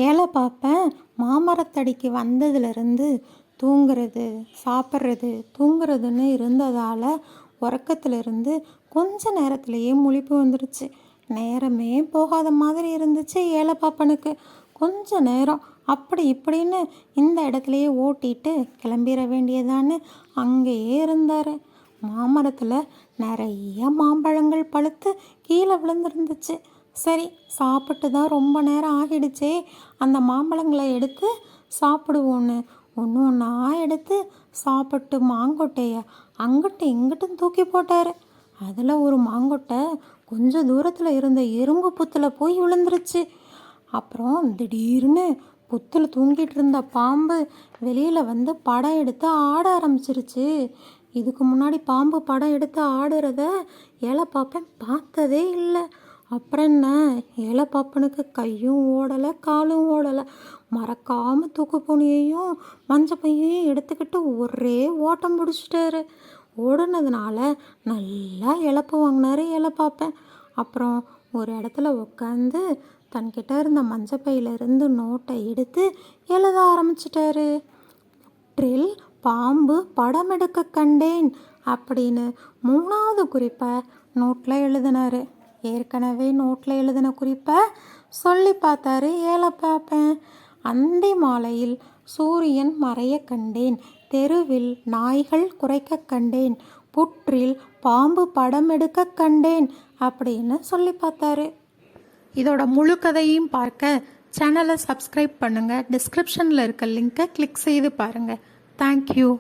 ஏழை பாப்பேன் மாமரத்தடிக்கு வந்ததுலேருந்து தூங்குறது சாப்பிட்றது தூங்குறதுன்னு இருந்ததால் உறக்கத்திலிருந்து கொஞ்ச நேரத்திலேயே முழிப்பு வந்துடுச்சு. நேரமே போகாத மாதிரி இருந்துச்சு ஏழை பாப்பனுக்கு. கொஞ்ச நேரம் அப்படி இப்படின்னு இந்த இடத்துலையே ஓட்டிட்டு கிளம்பிட வேண்டியதான்னு அங்கேயே இருந்தார். மாமரத்தில் நிறைய மாம்பழங்கள் பழுத்து கீழே விழுந்துருந்துச்சு. சரி, சாப்பிட்டு தான் ரொம்ப நேரம் ஆகிடுச்சே, அந்த மாம்பழங்களை எடுத்து சாப்பிடுவோன்னு ஒன்று ஒன்றா எடுத்து சாப்பிட்டு மாங்கொட்டையை அங்கிட்டு இங்கிட்டும் தூக்கி போட்டார். அதில் ஒரு மாங்கொட்டை கொஞ்சம் தூரத்தில் இருந்த எறும்பு புத்தில் போய் விழுந்துருச்சு. அப்புறம் திடீர்னு புத்தில் தூங்கிட்டு இருந்த பாம்பு வெளியில் வந்து படம் எடுத்து ஆட ஆரம்பிச்சிருச்சு. இதுக்கு முன்னாடி பாம்பு படம் எடுத்து ஆடுறத ஏழை பாப்பன் பார்த்ததே இல்லை. அப்புறம் என்ன, ஏழை பாப்பனுக்கு கையும் ஓடலை காலும் ஓடலை. மறக்காமல் தூக்குப்போனியையும் மஞ்சப்பையையும் எடுத்துக்கிட்டு ஒரே ஓட்டம் பிடிச்சிட்டாரு. ஓடுனதுனால நல்லா இழப்பு வாங்கினாரு ஏழை பாப்பன். அப்புறம் ஒரு இடத்துல உட்காந்து தன்கிட்ட இருந்த மஞ்சப்பையிலிருந்து நோட்டை எடுத்து எழுத ஆரம்பிச்சிட்டாரு. புற்றில் பாம்பு படம் எடுக்க கண்டேன் அப்படின்னு 3வது குறிப்பை நோட்டில் எழுதினார். ஏற்கனவே நோட்டில் எழுதின குறிப்பை சொல்லி பார்த்தாரு ஏழை பாப்பன். அந்தி மாலையில் சூரியன் மறைய கண்டேன், தெருவில் நாய்கள் குறைக்க கண்டேன், புற்றில் பாம்பு படம் எடுக்க கண்டேன் அப்படின்னு சொல்லி பார்த்தாரு. இதோட முழு கதையும் பார்க்க சேனலை சப்ஸ்கிரைப் பண்ணுங்கள். டிஸ்கிரிப்ஷனில் இருக்க லிங்கை கிளிக் செய்து பாருங்கள். தேங்க்யூ.